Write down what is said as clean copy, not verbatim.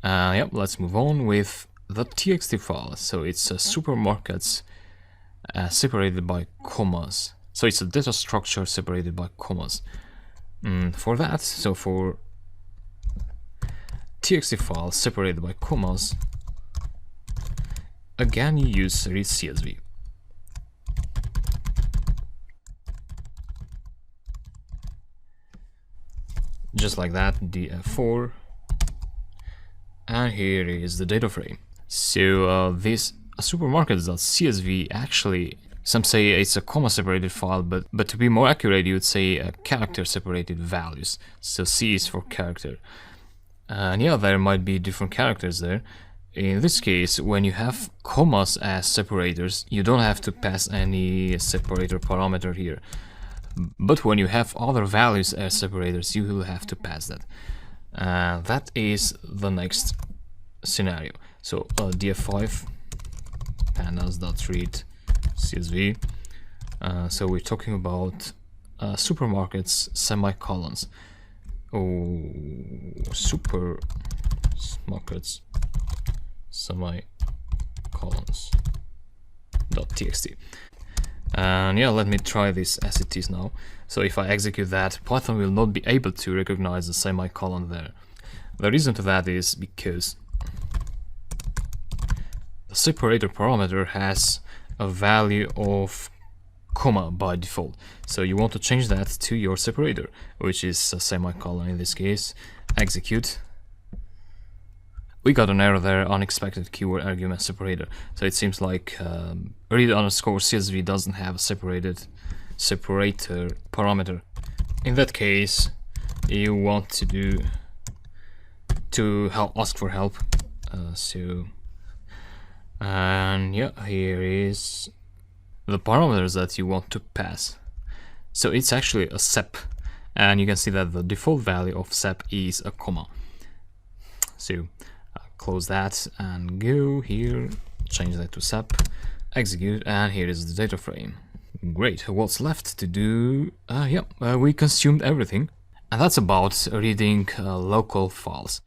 Yep, let's move on with the TXT file. So it's supermarkets separated by commas. So it's a data structure separated by commas. For that, so for TXT file separated by commas, again you use read CSV. Just like that, df4, and here is the data frame. So this supermarkets.csv, actually some say it's a comma separated file, but to be more accurate you would say character separated values. So C is for character, and yeah, there might be different characters there. In this case, when you have commas as separators, you don't have to pass any separator parameter here. But when you have other values as separators, you will have to pass that. That is the next scenario. So df5 pandas.read csv. So we're talking about supermarkets semicolons. Supermarkets semicolons .txt. And yeah, let me try this as it is now. So if I execute that, Python will not be able to recognize the semicolon there. The reason to that is because the separator parameter has a value of comma by default. So you want to change that to your separator, which is a semicolon in this case. Execute. We got an error there, unexpected keyword argument separator. So it seems like read_csv doesn't have a separator parameter. In that case, you want to ask for help. And yeah, here is the parameters that you want to pass. So it's actually a sep, and you can see that the default value of sep is a comma. So close that and go here, change that to sep, execute, and here is the data frame. Great, what's left to do? We consumed everything, and that's about reading local files.